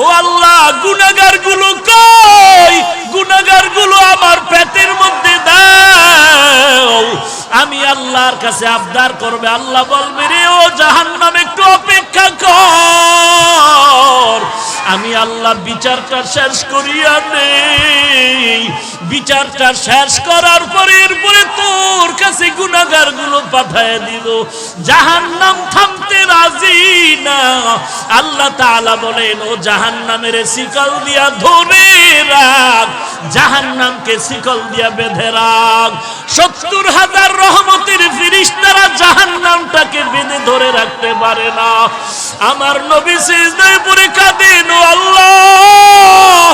ও আল্লাহ গুনাহগারগুলো কই, গুনাহগারগুলো আমার পেটের মধ্যে দাও। আমি আল্লাহর কাছে আবদার করবে, আল্লাহ বলবে রে ও জাহান্নাম একটু অপেক্ষা কর, আমি আল্লাহ বিচারটা শেষ করিয়া নেই। বিচারটা শেষ করার পরে এরপরে তোর কাছে গুনাহগার গুলো পাঠায় দিব। জাহান্নাম থামতে রাজি না। আল্লাহ তাআলা বলেন ও জাহান্নামের শিকল দিয়া ধরে রাখ, জাহান্নামকে শিকল দিয়া বেঁধে রাখ। ৭০,০০০ রহমতের ফেরেশতারা জাহান্নামটাকে বেঁধে ধরে রাখতে পারে না। আমার নবী সিজদায় পড়ে কাঁদেন, ও আল্লাহ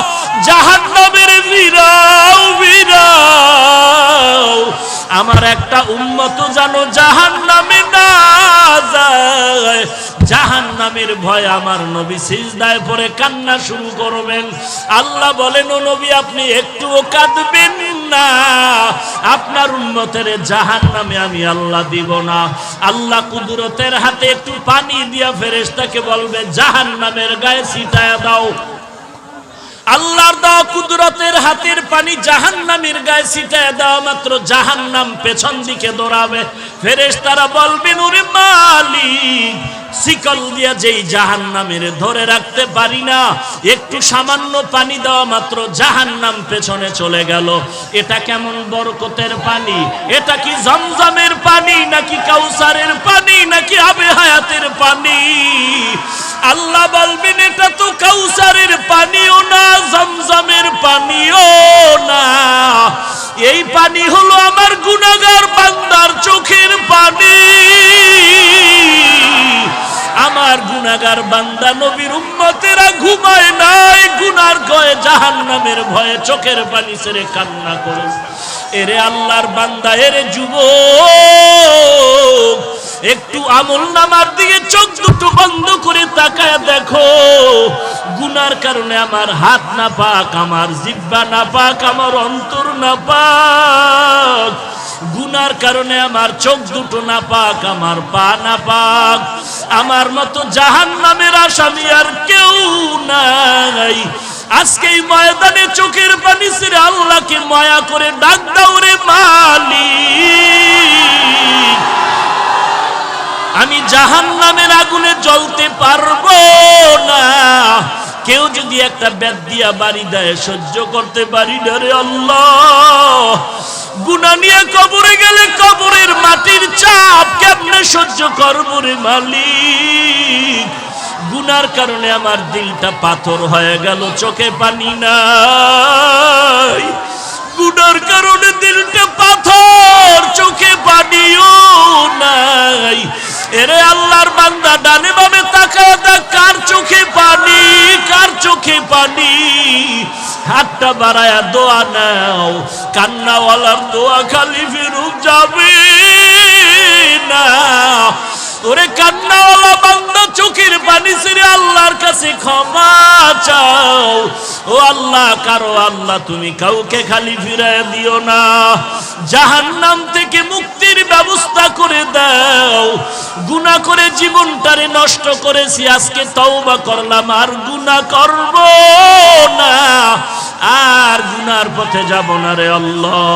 জাহান্নামের ভিড়াও ভিড়াও, আমার একটা উম্মত যেন জাহান্নামে না যায়। জাহান্নামের ভয় আমার নবী সিজদায় পড়ে কান্না শুরু করবেন। আল্লাহ বলেন ও নবী আপনি একটুও কাঁদবেন না, আপনার উম্মতের জাহান্নামে আমি আল্লাহ দিব না। আল্লাহ কুদরতের হাতে একটু পানি দিয়া ফেরেশতাকে বলবে জাহান্নামের গায়ে ছিটায়া দাও। আল্লাহর দেওয়া কুদরতের হাতের পানি জাহান্নামের গায়ে ছিটায় দেওয়া মাত্র জাহান্নাম পেছন দিকে দৌড়াবে। ফেরেশতারা বলবেন ওরে মালিক, শিকল দিয়া যেই জাহান্নামের ধরে রাখতে পারি না, একটু সামান্য পানি দেওয়া মাত্র জাহান্নাম পেছনে চলে গেল। এটা কেমন বরকতের পানি? এটা কি জমজমের পানি নাকি কাউসারের পানি নাকি আবে হায়াতের পানি? আল্লাহ বলবেন এটা তো কাউসারের পানিও না, জমজমের পানিও না, এই পানি হলো আমার গুনাহগার বান্দার চোখের পানি। আমার গুনাহগার বান্দা নবীর উম্মতেরা ঘুমায় নাই, গুনার ভয়ে জাহান্নামের ভয়ে চোখের পানি ছেড়ে কান্না করে। এরে আল্লাহর বান্দা, এরে যুবক, একটু আমলনামার দিকে চোখ দুটো বন্ধ করে তাকায় দেখো। গুনার কারণে আমার হাত না পাক, আমার জিহ্বা না পাক, আমার অন্তর না পাক। গুনার কারণে আমার চোখ দুটো না পাক, আমার পা না পাক। আমার মতো জাহান্নামের আসামি আর কেউ নাই। আজকে এই ময়দানে চোখের পানি ছেড়ে আল্লাহকে মায়া করে ডাক দাও রে মালিক, আমি জাহান্নামের আগুনে জ্বলতে পারবো না। কেউ যদি একটা বেত দিয়া বাড়ি দেয় সহ্য করতে পারি না রে আল্লাহ। গুনাহ নিয়ে কবরে গেলে কবরের মাটির চাপ কেমনে সহ্য করবো রে মালিক। গুনার কারণে আমার দিলটা পাথর হয়ে গেল, চোখে পানি নাই। গুনার কারণে দিলটা পাথর, চোখে পানিও নাই। এরে আল্লাহর বান্দা, ডানে বামে তাকায় দেখ কার চোখে পানি, কার চোখে পানি। হাতটা বাড়ায়া দোয়া নাও, কান্নাওয়ালার দোয়া খালি ফেরত যাবে না। ওরে কান্নাওয়ালা বান্দা, চোখের পানি ছেড়ে আল্লাহর কাছে ক্ষমা চাও। ও আল্লাহ, কারো আল্লাহ তুমি কাউকে খালি ফিরায় দিও না। জাহান্নাম থেকে মুক্তির ব্যবস্থা করে দাও। গুনাহ করে জীবনটারে নষ্ট করেছি, আজকে তওবা করলাম, আর গুনাহ করব না, আর গুনার পথে যাব না রে আল্লাহ।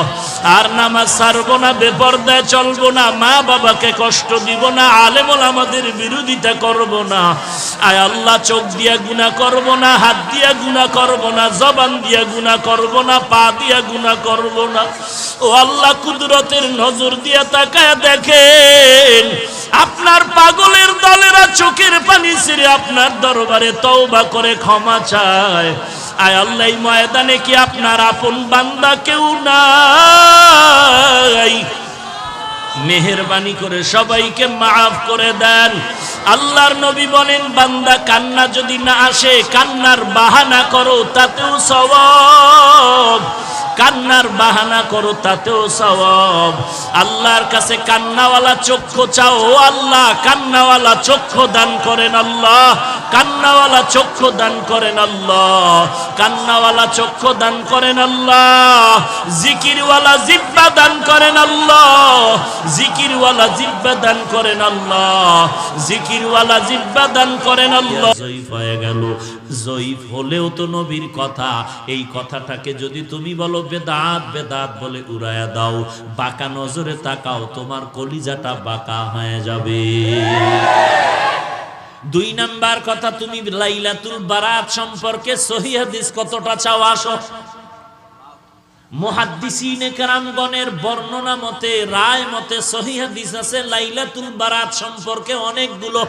আর নামাজ ছাড়বো না, বেপরদায় চলবো না, মা বাবাকে কষ্ট দিব না, আলেম ওলামাদের বিরোধিতা করব না। আয় আল্লাহ, চোখ দিয়া গুনাহ করব না, হাত দিয়া গুনাহ করব না, জবান দিয়া গুনাহ করব না, পা দিয়া গুনাহ করব না। ও আল্লাহ, কুদরতের নজর দিয়া তাকায় দেখেন আপনার পাগলের দলেরা চোখের পানি ছেড়ে আপনার দরবারে তওবা করে ক্ষমা চায়। আয় আল্লাহ, এই ময়দানে কি আপনার আপন বান্দা কেউ নাই? মেহেরবানি করে সবাইকে মাফ করে দেন। আল্লাহর নবী বলেন, বান্দা কান্না যদি না আসে, কান্নার বাহানা করো, তাতেও সওয়াব। কান্নার বাহানা করো তাতেও সওয়াব। আল্লাহর কাছে কান্নাওয়ালা চক্ষু চাও, ও আল্লাহ কান্নাওয়ালা চক্ষু দান করেন আল্লাহ, কান্নাওয়ালা চক্ষু দান করেন আল্লাহ, কান্নাওয়ালা চক্ষু দান করেন আল্লাহ। জিকিরওয়ালা জিহ্বা দান করেন আল্লাহ, জিকিরওয়ালা জিহ্বা দান করেন আল্লাহ, জিকিরওয়ালা জিহ্বা দান করেন আল্লাহ। জয়ীফ হয়ে গেল, জয়ীফ হলেও তো নবীর কথা, এই কথাটাকে যদি তুমি বলো বেদাত বেদাত বলে উড়ায়া দাও, বাঁকা নজরে তাকাও, তোমার কলিজাটা বাঁকা হয়ে যাবে। দুই নাম্বার কথা, তুমি লাইলাতুল বারাত সম্পর্কে সহিহ হাদিস কতটা চাও আসো। মুহাদ্দিসিনে কেরামগণের বর্ণনা মতে, রায় মতে সহিহ হাদিস আছে লাইলাতুল বারাত সম্পর্কে অনেকগুলো।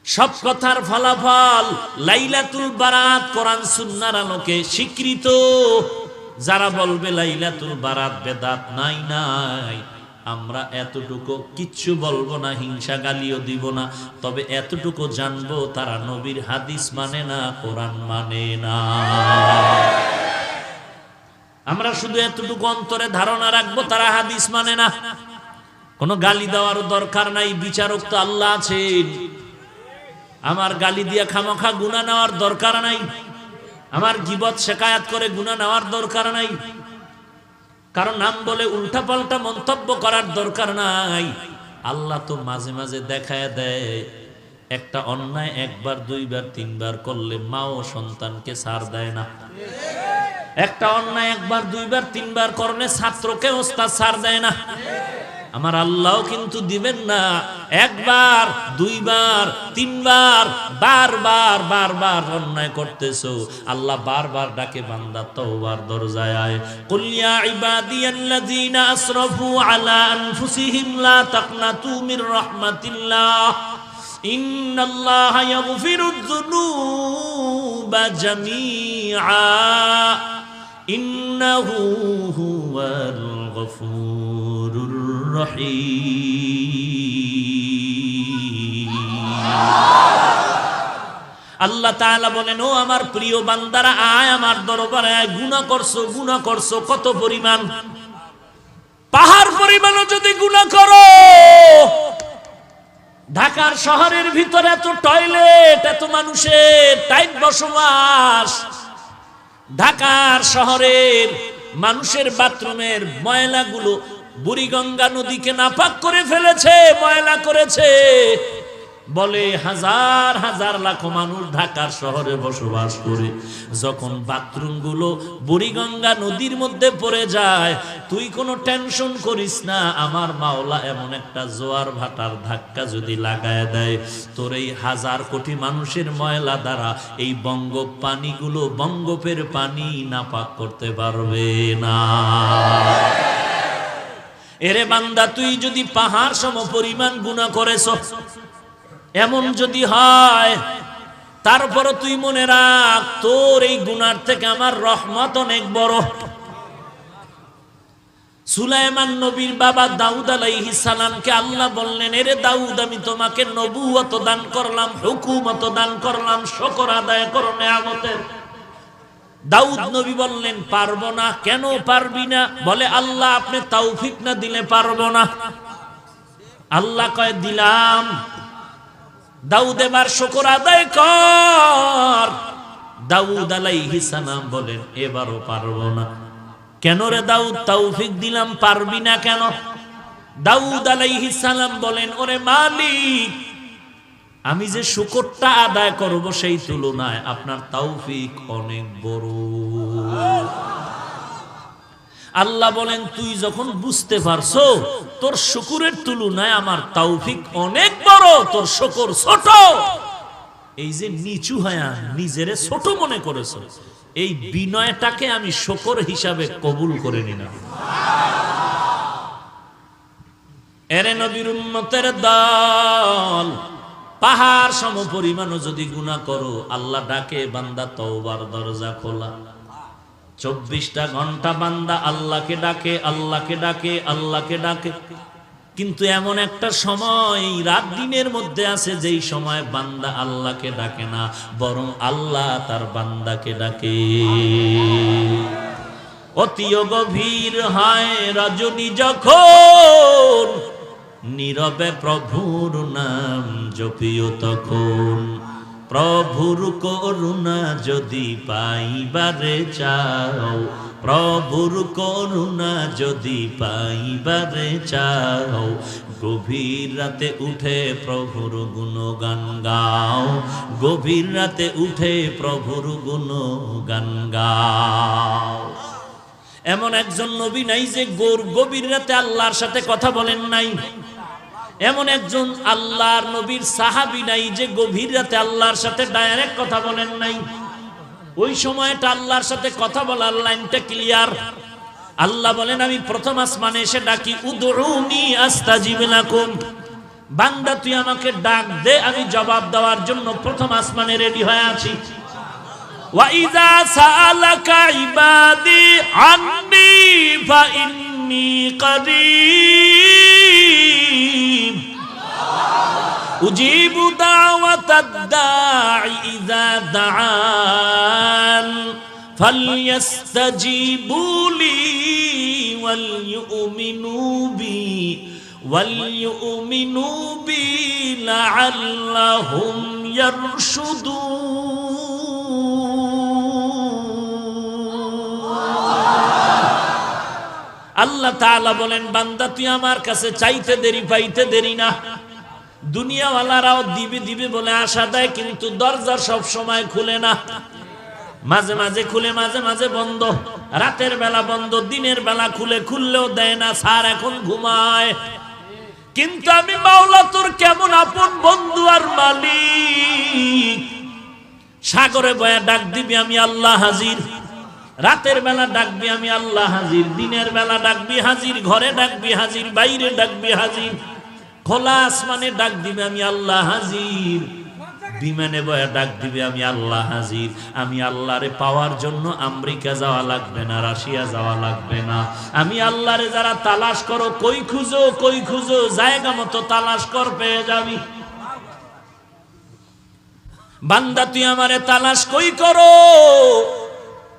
সব কথার ফলাফল লাইলাতুল বারাত কোরআন সুন্নাহর আলোকে স্বীকৃত। যারা বলবে লাইলাতুল বারাত বেদাত, নাই নাই, আমরা এতটুকু কিচ্ছু বলবো না, হিংসা গালিও দিব না, তবে এতটুকু জানবো তারা নবীর হাদিস মানে না, কোরআন মানে না। আমরা শুধু এতটুকু অন্তরে ধারণা রাখবো তারা হাদিস মানে না। কোনো গালি দেওয়ার দরকার নাই, বিচারক তো আল্লাহ আছেন। আমার গালি দিয়া খামোখা গুনাহ নেওয়ার দরকার নাই, আমার গীবত শিকায়াত করে গুনাহ নেওয়ার দরকার নাই, কারণ নাম বলে উল্টা পাল্টা মন্তব্য করার দরকার নাই। আল্লাহ তো মাঝে মাঝে দেখায় দেয়, একটা অন্যায় একবার দুইবার তিনবার করলে মা ও সন্তানকে ছাড় দেয় না। একটা অন্যায় একবার দুইবার তিনবার করলে ছাত্রকে ওস্তাদ ছাড় দেয় না। আমার আল্লাহও কিন্তু দিবেন না একবার দুইবার তিনবার, বারবার বারবার অন্যায় করতেছো, আল্লাহ বারবার ডাকে বান্দা তওবার দরজায় আয়। কুল ইয়া ইবাদিয়াল্লাযীনা আসরাফু আলা আনফুসিহিম লা তাকনাতু মির রাহমাতিল্লাহ ইন্নাল্লাহা ইয়াগফিরুয যুনুবা জামিআ ইন্নাহু হুয়াল গফুরুর রহিম। আল্লাহ তাআলা বলেন, ও আমার প্রিয় বান্দারা, আয় আমার দরবারে আয়। গুনাহ করছো কত পরিমাণ? পাহাড় পরিমাণও যদি গুনাহ করো। ঢাকার শহরের ভিতরে এত টয়লেট, এত মানুষের টাইট বসবাস, ঢাকার শহরের মানুষের বাথরুমের ময়লাগুলো বুড়িগঙ্গা নদীকে নাপাক করে ফেলেছে, ময়লা করেছে। বলে হাজার হাজার লাখ মানুষ ঢাকার শহরে বসবাস করে, যখন বাথরুমগুলো বুড়িগঙ্গা নদীর মধ্যে পড়ে যায়, তুই কোনো টেনশন করিস না। আমার মাওলা এমন একটা জোয়ার ভাটার ধাক্কা যদি লাগায় দেয়, তোর এই হাজার কোটি মানুষের ময়লা দ্বারা এই বঙ্গোপানিগুলো, বঙ্গোপের পানি নাপাক করতে পারবে না। এরে বান্দা, তুই যদি পাহাড় সম পরিমাণ গুনাহ করেছ, এমন যদি হয়, তারপরও তুই মনে রাখ তোর এই গুনার থেকে আমার রহমত অনেক বড়। সুলাইমান নবীর বাবা দাউদ আলাইহিস সালামকে আল্লাহ বললেন, এরে দাউদ, আমি তোমাকে নবুয়ত দান করলাম, হুকুমত দান করলাম, শুকর আদায় করো নিয়ামতের। দাউদ নবী বললেন, পারবো না। কেন পারবি না? বলে, আল্লাহ আপনি তৌফিক না দিলে পারবো না। আল্লাহ কয়, দিলাম। দাউদ এবার শুকর আদায় কর। দাউদ আলাইহিস সালাম বলেন, এবারও পারবো না। কেন রে দাউদ, তৌফিক দিলাম, পারবি না কেন? দাউদ আলাইহিস সালাম বলেন, ওরে মালিক, আমি যে শুকরটা আদায় করব সেই তুলনায় আপনার তৌফিক অনেক বড়। আল্লাহ বলেন, তুই যখন বুঝতে পারছো তোর শুকরের তুলনায় আমার তৌফিক অনেক বড়, তোর শুকর ছোট, এই যে নিচু হয়ে নিজেরে ছোট মনে করেছো, এই বিনয়টাকে আমি শুকর হিসাবে কবুল করে নিলাম। এরে নবীর উম্মতের দল, পাহাড় সম পরিমাণও যদি গুনাহ করো, আল্লাহ ডাকে, বান্দা তওবার দরজা খোলা। 24টা ঘন্টা বান্দা আল্লাহকে ডাকে, আল্লাহকে ডাকে, আল্লাহকে ডাকে। কিন্তু এমন একটা সময় রাত দিনের মধ্যে আছে যেই সময় বান্দা আল্লাহকে ডাকে না, বরং আল্লাহ তার বান্দাকে ডাকে। অতিও গভীর হয় রজনী যখন, নীরবে প্রভুর নাম জপিও তখন। প্রভুর করুণা যদি পাইবারে চাও, প্রভুর করুণা যদি পাইবারে চাও, গভীর রাতে উঠে প্রভুর গুণগান গাও, গভীর রাতে উঠে প্রভুর গুণগান গাও। এমন একজন নবী নাই যে গভীর রাতে আল্লাহর সাথে কথা বলেন নাই। এমন একজন আল্লাহর নবীর সাহাবী নাই যে গভীর রাতে আল্লাহর সাথে ডাইরেক্ট কথা বলেন নাই। ওই সময়টা আল্লাহর সাথে কথা বলার লাইনটা ক্লিয়ার। আল্লাহ বলেন আমি প্রথম আসমানে এসে ডাকি, উদউনি আস্তাজিব লাকুম, বান্দা তুই আমাকে ডাক দে, আমি জবাব দেওয়ার জন্য প্রথম আসমানে রেডি হয়ে আছি। ওয়া ইযা সাআলাকা ইবাদি আন্নী ফাইন্নী করিব উজিবু দাওয়াতাদ দাঈ ইযা দাআন ফালইস্তাজিবু লি ওয়ালইউমিনু বি লাআল্লাহুম ইয়ারশুদুন। আল্লাহ তাআলা বলেন বান্দা তুই আমার কাছে চাইতে দেরি পাইতে দেরি না। দুনিয়াওয়ালারাও দিবে দিবে বলে আশা দেয়, কিন্তু দরজা সব সময় খুলে না, মাঝে মাঝে খুলে মাঝে মাঝে বন্ধ। রাতের বেলা বন্ধ, দিনের বেলা খুলে, খুললেও দেয় না, স্যার এখন ঘুমায়। কিন্তু আমি মাওলা তোর কেমন আপন বন্ধু আর মালিক। সাগরে বয়া ডাক দিবি আমি আল্লাহ হাজির, রাতের বেলা ডাকবি আমি আল্লাহ হাজির, দিনের বেলা ডাকবি হাজির, ঘরে ডাকবি হাজির, বাইরে ডাকবি হাজির, খোলা আসমানে ডাক দিবে আমি আল্লাহ হাজির, বিমানে বয়া ডাক দিবে আমি আল্লাহ হাজির। আমি আল্লাহরে পাওয়ার জন্য আমেরিকা যাওয়া লাগবে না, রাশিয়া যাওয়া লাগবে না। আমি আল্লাহরে যারা তালাশ করো, কই খুঁজো, জায়গা মতো তালাশ কর, পেয়ে যাবি। বান্দা তুই আমারে তালাশ কই করো,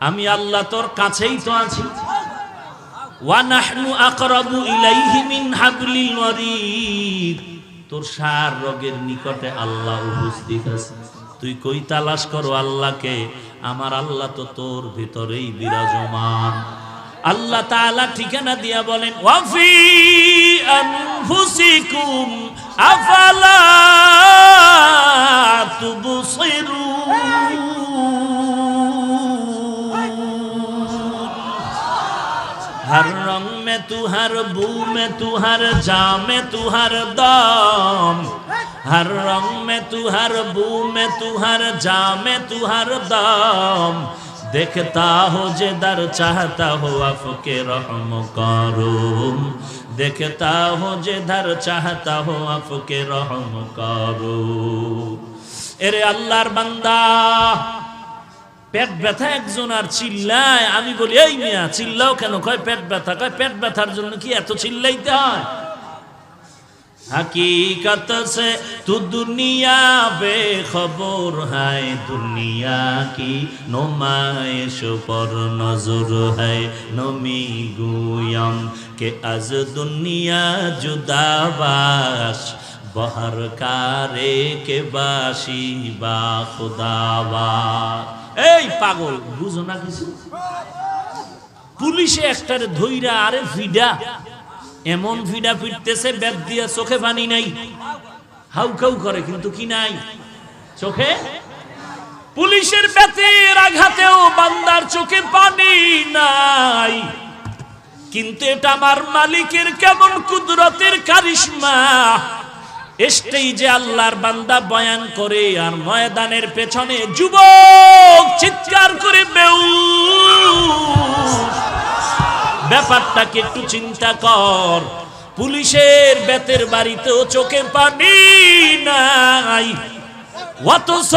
আমি আল্লাহ তোর কাছেই তো আছি। ওয়া নাহনু আকরাবু ইলাইহি মিন হাবলিল ওয়ারিদ, তোর সার রোগের নিকটে আল্লাহ উপস্থিত আছে। তুই কই তালাশ করো আল্লাহকে, আমার আল্লাহ তো তোর ভিতরেই বিরাজমান। আল্লাহ তাআলা ঠিকানা দিয়া বলেন ওয়া ফি আনফুসিকুম আফালা তুবসিরুন। हर रंग में तू, हर बू में तू, हर जा में तू, हर दम, हर रंग में तू, हर बू में तू, हर जा में तू, हर दम, देखता हो जिधर चाहता हो आपके रहम करूम, देखता हो जिधर चाहता हो आपके रहम करूम। एरे अल्लाहर बंदा পেট ব্যথা একজন আর চিল্লায়, আমি বলি এই মিয়া চিল্লাও কেন? কয় পেট ব্যথা। কয় পেট ব্যথার জন্য কি এত চিল্লাইতে হয়? हकीकत से तू दुनिया बेखबर है, दुनिया की नुमाइश पर नजर है, नमी गुयम के अज दुनिया जुदा बाश, बहर कारे के बाशी बा खुदावा। এই পাগল বুঝো না কিছু? পুলিশে একটারে ধইরা আরে ফিডা, এমন ফিডা ফিরতেছে বেদ দিয়া, চোখে পানি নাই, হাউকাউ করে কিন্তু কি নাই চোখে। পুলিশের বেতের আঘাতেও বান্দার চোখে পানি নাই, কিন্তু এটা আমার মালিকের কেমন কুদরতের কারিশমা। স্টেজে আল্লাহর বান্দা বয়ান করে আর ময়দানের পেছনে যুবক চিৎকার করে বেউস। ব্যাপারটাকে একটু চিন্তা কর, পুলিশের বেতের বাড়িতেও চোখে পানি নাই, অথচ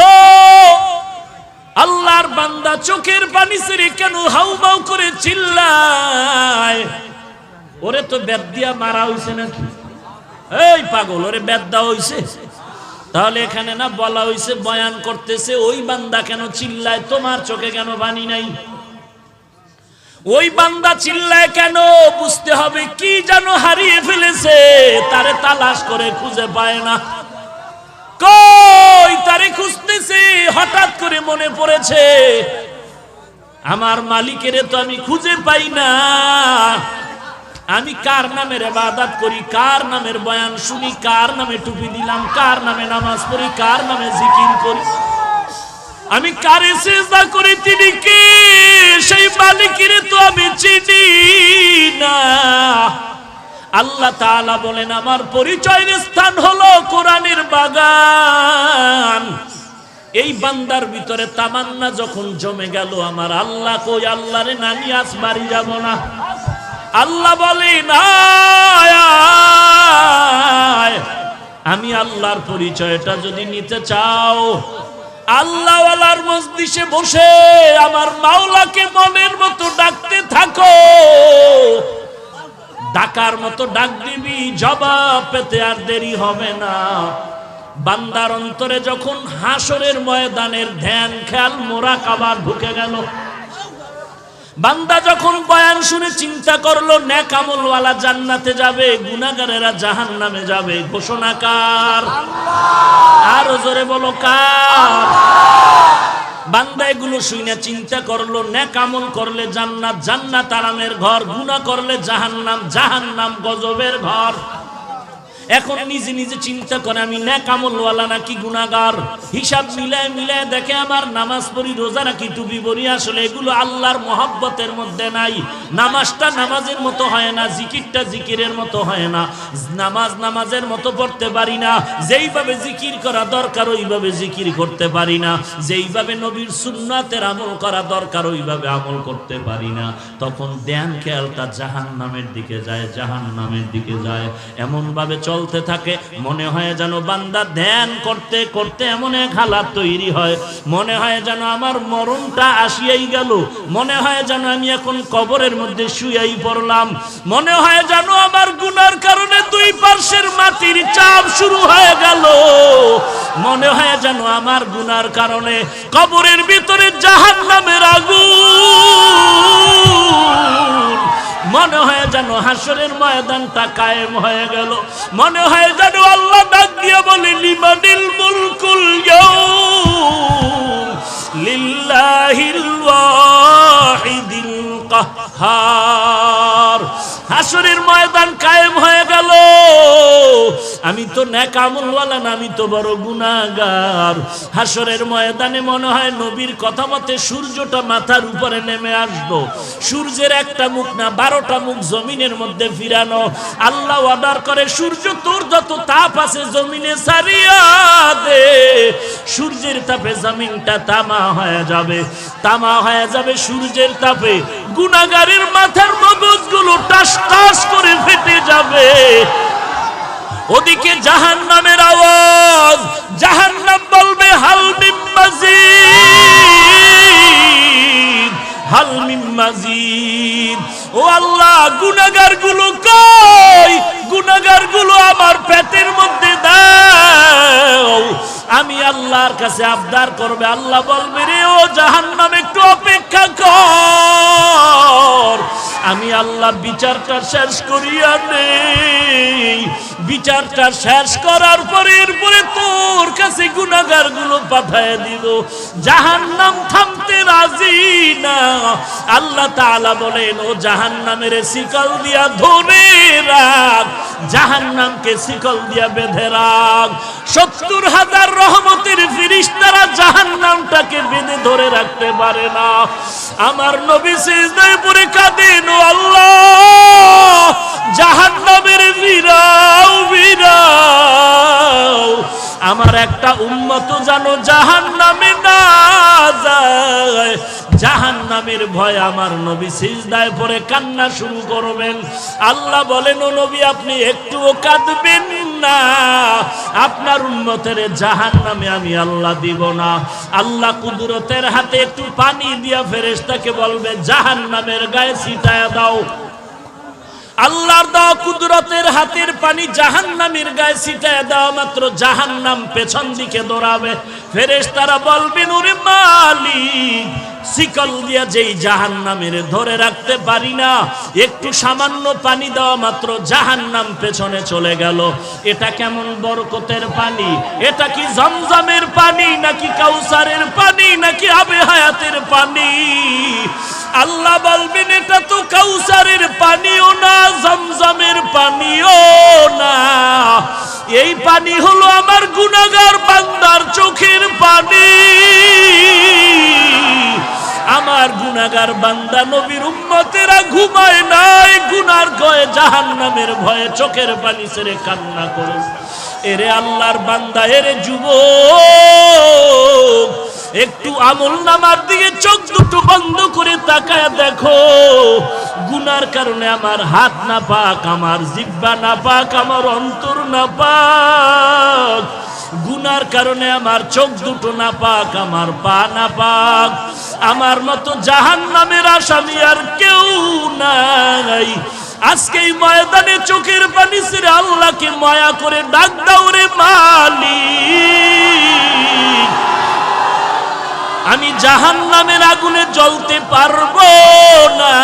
আল্লাহর বান্দা চোখের পানি ছেড়ে কেন হাউমাউ করে চিল্লায়? ওরে তো বেত দিয়া মারা হইছে নাকি? এই পাগল, ওরে বেত দেওয়া হইছে? তাহলে এখানে না বলা হইছে বয়ান করতেছে, ওই বান্দা কেন চিল্লায়? তোমার চোখে কেন পানি নাই? ওই বান্দা চিল্লায় কেন? বুঝতে হবে কি যেন হারিয়ে ফেলেছে, তারে তালাশ করে খুঁজে পায় না। কই তারে খুঁজতেছে, হঠাৎ করে মনে পড়েছে আমার মালিকের তো আমি খুঁজে পাই না। আমি কার নামের ইবাদত করি, কার নামের বয়ান শুনি, কার নামে টুপি দিলাম, কার নামে নামাজ পড়ি, কার নামে জিকির করি, আমি কারে সিজদা করি, তিনি কে? সেই মালিকের তো আমি চিনি না। আল্লাহ তাআলা বলেন আমার পরিচয়ের স্থান হলো কোরআনের বাগান। এই বান্দার ভিতরে তামান্না যখন জমে গেল, আমার আল্লাহ কই, আল্লাহরে না নিয়ে আজ বাড়ি যাব না। আল্লাহ বলেন আমি আল্লাহর পরিচয়টা যদি নিতে চাও, আল্লাহ ওয়ালার মজলিসে বসে আমার মাওলাকে মনের মতো ডাকতে থাকো। ডাকার মতো ডাক দিবি, জবাব পেতে আর দেরি হবে না। বান্দার অন্তরে যখন হাসরের ময়দানের ধ্যান খেয়াল মোরাকাবা ঢুকে গেল, বান্দা যখন বয়ান শুনে চিন্তা করলো নেক আমলওয়ালা জান্নাতে যাবে, গুনাহগারেরা জাহান্নামে যাবে, ঘোষণা কার? আরো জোরে বলো কার? বান্দা এগুলো শুনে চিন্তা করলো নেক আমল করলে জান্নাত, জান্নাত আরামের ঘর, গুনাহ করলে জাহান্নাম, জাহান্নাম গজবের ঘর। এখন নিজে নিজে চিন্তা করে আমি নেক আমলওয়ালা নাকি গুনাহগার। হিসাব মিলায় মিলায় দেখে আমার নামাজ পড়ি, রোজা রাখি, টুপি পরি, আসলে এগুলো আল্লাহর মহব্বতের মধ্যে নাই। নামাজটা নামাজের মতো হয় না, জিকিরটা জিকিরের মতো হয় না, নামাজ নামাজের মতো পড়তে পারি না, যেইভাবে জিকির করা দরকার ওইভাবে জিকির করতে পারি না, যেইভাবে নবীর সুন্নাতের আমল করা দরকার ওইভাবে আমল করতে পারি না। তখন ধ্যান খেয়ালটা জাহান্নামের দিকে যায়, জাহান্নামের দিকে যায়। এমন ভাবে চলতে থাকে, মনে হয় যেন বান্দা ধ্যান করতে করতে এমন এক হালাত তৈরি হয়, মনে হয় যেন আমার মরণটা আসিয়াই গেল, মনে হয় যেন আমি এখন কবরের মধ্যে শুয়াই পড়লাম, মনে হয় যেন আমার গুনার কারণে দুই পার্শ্বের মাটির চাপ শুরু হয়ে গেল, মনে হয় যেন আমার গুনার কারণে কবরের ভিতরে জাহান্নামের আগুন, মনে হয় যেন হাসরের ময়দানটা কায়েম হয়ে গেল, মনে হয় যেন আল্লাহ ডাক দিয়ে বলে লিমানিল মুলকুল ইয়াউম লিল্লাহিল ওয়াহিদিল কাহ্হার। হাসরের ময়দান কায়েম হয়ে গেল, আমি তো নেক আমলওয়ালা না, আমি তো বড় গুনাহগার। হাসরের ময়দানে মনে হয় নবীর কথা মতে সূর্যটা মাথার উপরে নেমে আসবো, সূর্যের একটা মুখ না 12টা মুখ জমিনের মধ্যে ফিরানো। আল্লাহ অর্ডার করে সূর্য তোর যত তাপ আছে জমিনে ছাড়িয়া দে, সূর্যের তাপে জমিনটা তামা হয়ে যাবে, তামা হয়ে যাবে সূর্যের তাপে। গুনাহগারের মাথার মগজগুলো টাস টাস করে ফেটে যাবে। ওদিকে জাহান্নামের আওয়াজ, জাহান্নাম বলবে হাল মিন মাজিদ, হাল মিন মাজিদ। ও আল্লাহ, গুনাহগার গুলো কই? গুনাহগার গুলো আমার পেটের মধ্যে দাও। আমি আল্লাহর কাছে আবদার করবে, আল্লাহ বলবে রে ও জাহান্নাম একটু অপেক্ষা কর, আমি আল্লাহ বিচারটা শেষ করিয়া নেই। বিচারটা শেষ করার পরে এরপরে তোর কাছে গুনাহগার গুলো পাঠায় দিব। জাহান্নাম থামতে রাজি না। আল্লাহ তাআলা বলেন ও জাহান্নামের শিকল দিয়া ধরে রাখ, জাহান্নামকে শিকল দিয়া বেঁধে রাখ। 70,000 রহমতের ফেরেশতারা জাহান্নামটাকে বেঁধে ধরে রাখতে পারে না। আমার নবী সিজদায় পড়ে কাঁদেন, ও আল্লাহ জাহান্নামের ভিড়াও ভিড়াও, আমার একটা উম্মত যেন জাহান্নামে না যায়। জাহান্নামের ভয় আমার নবী সিজদায় পড়ে কান্না শুরু করবেন। আল্লাহ বলেন ও নবী আপনি একটুও কাঁদবেন না, আপনার উম্মতের জাহান্নামে আমি আল্লাহ দিব না। আল্লাহ কুদরতের হাতে একটু পানি দিয়া ফেরেশতাকে বলবে জাহান্নামের গায়ে ছিটায়া দাও। আল্লাহর দেওয়া কুদরতের হাতের পানি জাহান্নামীর গায়ে ছিটায় দেওয়া মাত্র জাহান্নাম পেছন দিকে দৌড়াবে। ফেরেশতারা বলবেন, ওরে মালিক, শিকল দিয়া যেই জাহান্নামের ধরে রাখতে পারি না, একটু সামান্য পানি দেওয়া মাত্র জাহান্নাম পেছনে চলে গেল। এটা কেমন বরকতের পানি? এটা কি জমজমের পানি নাকি কাউসারের পানি নাকি আবে হায়াতের পানি? আল্লাহ বলবেন, এটা তো কাউসারের পানিও না, জমজমের পানিও না, এই পানি হলো আমার গুনাহগার বান্দার চোখের পানি। আমার গুনাহগার বান্দা নবীর উম্মতেরা ঘুমায় নাই, গুনার ভয়ে জাহান্নামের ভয়ে চোখের পানি ছেড়ে কান্না করে। এরে আল্লাহর বান্দা, এরে যুবক, একটু আমল নামার দিকে চোখ দুটো বন্ধ করে তাকায় দেখো। গুনার কারণে আমার হাত না পাক, আমার জিহ্বা না পাক, আমার অন্তর না পাক। গুনার কারণে আমার চোখ দুটো না পাক, আমার পা না পাক। আমার মতো জাহান্নামের আসামি আর কেউ নাই। আজকে এই ময়দানে চোখের পানি ছেড়ে আল্লাহকে মায়া করে ডাক দাও, রে মালিক, আমি জাহান্নামের আগুনে জ্বলতে পারবো না।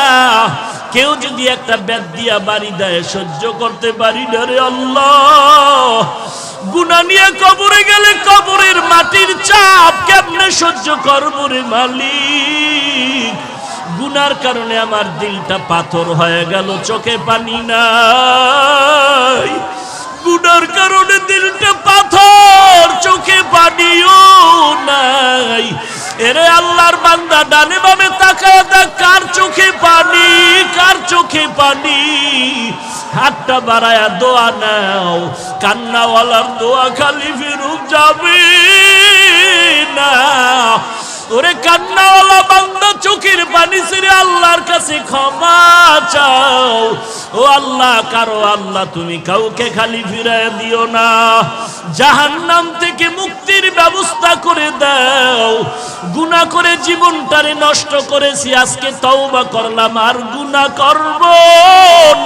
কেউ যদি একটা বেত দিয়া বাড়ি দেয় সহ্য করতে পারি না রে আল্লাহ। গুনাহ নিয়ে কবরে গেলে কবরের মাটির চাপ কেমনে সহ্য করবো রে মালিক? গুনার কারণে আমার দিলটা পাথর হয়ে গেল, চোখে পানি নাই। গুনার কারণে দিলটা পাথর, চোখে পানিও নাই। এরে আল্লাহর বান্দা, ডানে বামে তাকায় দেখ, কার চোখে পানি, কার চোখে পানি? হাতটা বাড়ায়া দোয়া নাও, কান্নাওয়ালার দোয়া খালি ফেরত যাবে না। ওরে কান্নাওয়ালা বান্দা, চোখের পানি ছেড়ে আল্লাহর কাছে ক্ষমা চাও। ও আল্লাহ, কারো আল্লাহ তুমি কাউকে খালি ফিরায় দিও না। জাহান্নাম থেকে মুক্তির ব্যবস্থা করে দাও। গুনাহ করে জীবনটারে নষ্ট করেছি, আজকে তওবা করলাম, আর গুনাহ করব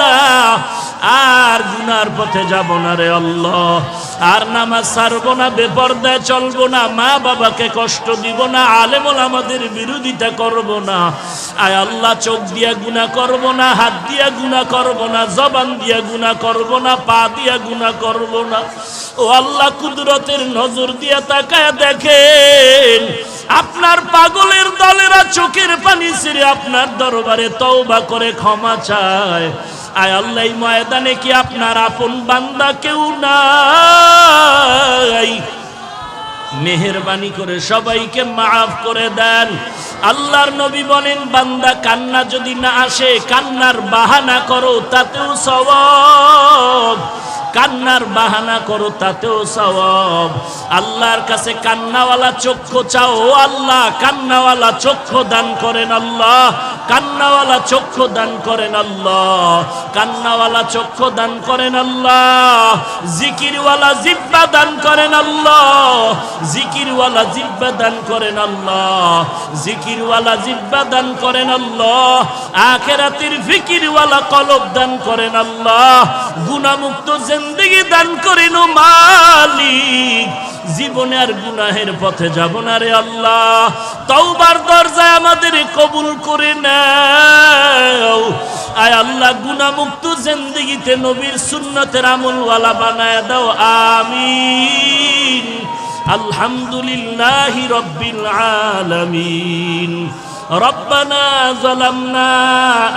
না, আর গুনার পথে যাব না রে আল্লাহ। আর নামাজ ছাড়বো না, বেপরদায় চলবো না, মা বাবাকে কষ্ট দিব না, আলেম ওলামাদের বিরোধিতা করব না। আয় আল্লাহ, চোখ দিয়া গুনাহ করব না, হাত দিয়া গুনাহ করব না, জবান দিয়া গুনাহ করব না, পা দিয়া গুনাহ করব না। ও আল্লাহ, কুদরতের নজর দিয়া তাকায় দেখেন, আপনার পাগলের দলেরা চোখের পানি ছেড়ে আপনার দরবারে তওবা করে ক্ষমা চায়। আয় আল্লাহ, এই ময়দানে কি আপনার আপন বান্দা কেউ নাই? মেহেরবানি করে সবাইকে মাফ করে দেন। আল্লাহর নবী বলেন, বান্দা কান্না যদি না আসে, কান্নার বাহানা করো, তাতেও সওয়াব। কান্নার বাহানা করো, তাতেও সওয়াব। আল্লাহর কাছে কান্নাওয়ালা চক্ষু চাও। ও আল্লাহ, কান্নাওয়ালা চক্ষু দান করেন আল্লাহ, কান্নাওয়ালা চক্ষু দান করেন আল্লাহ, কান্নাওয়ালা চক্ষু দান করেন আল্লাহ। জিকিরওয়ালা জিহ্বা দান করেন আল্লাহ, জিকিরওয়ালা জিহ্বা দান করেন আল্লাহ, জিকিরওয়ালা জিহ্বা দান করেন আল্লাহ। আখিরাতের ফিকিরওয়ালা কলব দান করেন আল্লাহ। গুনাহমুক্ত জিন্দেগি দান করেন ও মালিক। জীবনে আর গুনাহের পথে যাব না রে আল্লাহ। তওবার দরজায় আমাদের কবুল করে নাও। আয় আল্লাহ, গুনাহমুক্ত জিন্দেগিতে নবীর সুন্নতের আমলওয়ালা বানায় দাও, আমিন। আলহামদুলিল্লাহি রাব্বিল আলামিন। ربنا ظلمنا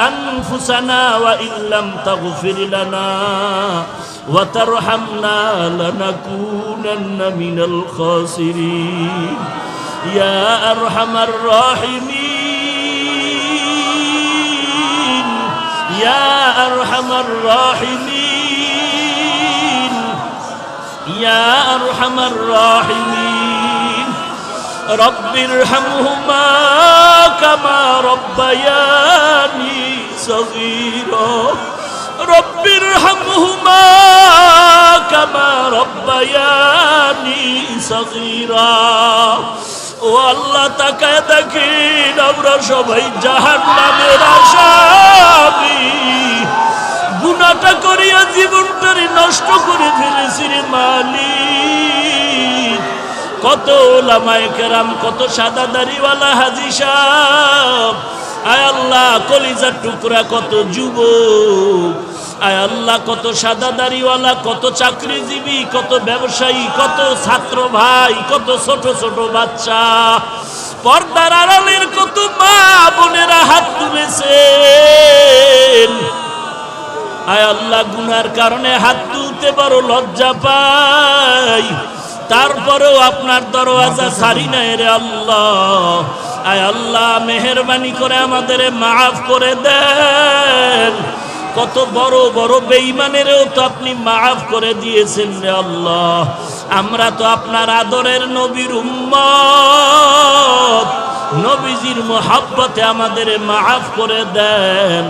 أنفسنا وإن لم تغفر لنا وترحمنا لنكونن من الخاسرين يا أرحم الراحمين يا أرحم الراحمين يا أرحم الراحمين رب ارحمهما كما ربياني صغيرا رب ارحمهما كما ربياني صغيرا ও আল্লাহ, তাকায় দেখেন আমরা সবাই জাহান্নামের আসামি। গুনাহটা করিয়া জীবনটারে নষ্ট করে ফেলেছি রে মালিক। কত ওলামায়ে কেরাম, কত সাদা দাড়িওয়ালা হাজী সাহেব, আয় আল্লাহ কলিজার টুকরা কত যুবক, আয় আল্লাহ কত সাদা দাড়িওয়ালা, কত চাকরিজীবী, কত ব্যবসায়ী, কত ছাত্র ভাই, কত ছোট ছোট বাচ্চা, পর্দার আড়ালের কত মা বোনেরা হাত তুলেছেন। আয় আল্লাহ গুনার কারণে হাত তুলতে বড় লজ্জা পাই, তারপরেও আপনার দরওয়াজা ছাড়ি নাই রে আল্লাহ। আয় আল্লাহ মেহেরবানি করে আমাদের মাফ করে দেন। কত বড় বড় বেঈমানেরও তো আপনি মাফ করে দিয়েছেন রে আল্লাহ। আমরা তো আপনার আদরের নবীর উম্মত, নবীজির মোহাব্বতে আমাদের মাফ করে দেন।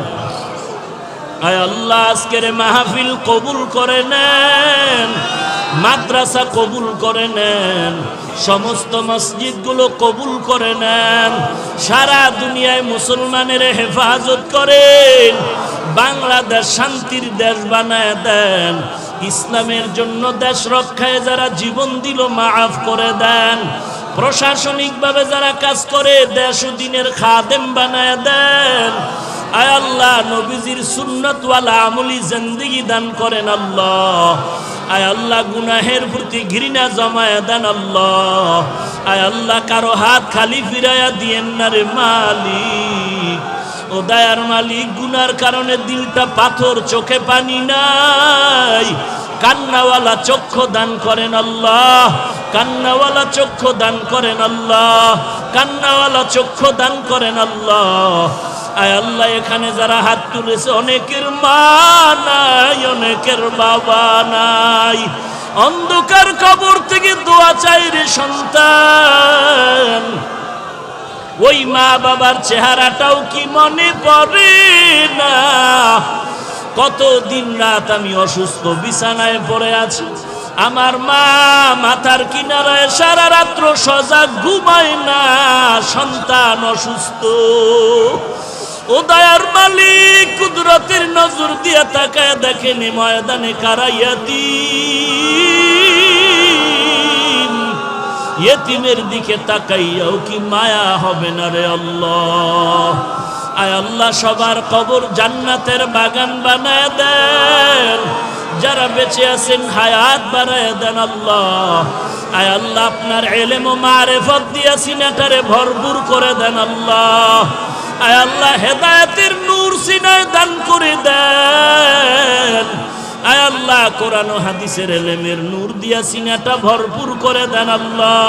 আয় আল্লাহ আজকের মাহফিল কবুল করে নেন, মাদ্রাসা কবুল করে নেন, সমস্ত মসজিদগুলো কবুল করে নেন, সারা দুনিয়ায় মুসলমানের হেফাজত করেন, বাংলাদেশ শান্তির দেশ বানায় দেন, ইসলামের জন্য দেশ রক্ষায় যারা জীবন দিল মাফ করে দেন, প্রশাসনিকভাবে যারা কাজ করে দেশ ও দ্বীনের খাদেম বানায় দেন। আয় আল্লাহ নবীজির সুন্নতওয়ালা আমলি জিন্দেগি দান করেন আল্লাহ। আয় আল্লাহ গুনাহের প্রতি ঘৃণা জমায় দেন আল্লাহ। আয় আল্লাহ কারো হাত খালি ফিরাইয়া দিয়েন না রে মালিক। ও দয়ার মালিক, গুনার কারণে দিলটা পাথর, চোখে পানি নাই, কান্নাওয়ালা চক্ষু দান করেন আল্লাহ, কান্নাওয়ালা চক্ষু দান করেন আল্লাহ, কান্নাওয়ালা চক্ষু দান করেন আল্লাহ। আয় আল্লাহ এখানে যারা হাত তুলেছে অনেকের মা নাই, অনেকের বাবা নাই, অন্ধকার কবর থেকে দোয়া চাই রে সন্তান। ওই মা বাবার চেহারাটাও কি মনে পড়ে না? কত দিন রাত আমি অসুস্থ বিছানায় পড়ে আছি, আমার মা মাথার কিনারায় সারা রাত্র সজাগ ঘুমায় না, সন্তান অসুস্থ। ও দয়ার মালিক, কুদরতের নজর দিয়া তাকায় দেখেন ময়দানে কারাইয়া দিন, ইয়েতিমের দিকে তাকাইয়াও কি মায়া হবে না রে আল্লাহ? আয় আল্লাহ সবার কবর জান্নাতের বাগান বানায় দেন, যারা বেঁচে আছেন হায়াত বাড়ায় দেন আল্লাহ। আয় আল্লাহ আপনার ইলম ও মারিফত দিয়া সিনাটারে ভরপুর করে দেন আল্লাহ। আয় আল্লাহ হেদায়েতের নূর সিনায় দান করে দেন। আয় আল্লাহ কোরআন ও হাদিসের ইলমের নূর দিয়া সিনাটা ভরপুর করে দেন আল্লাহ।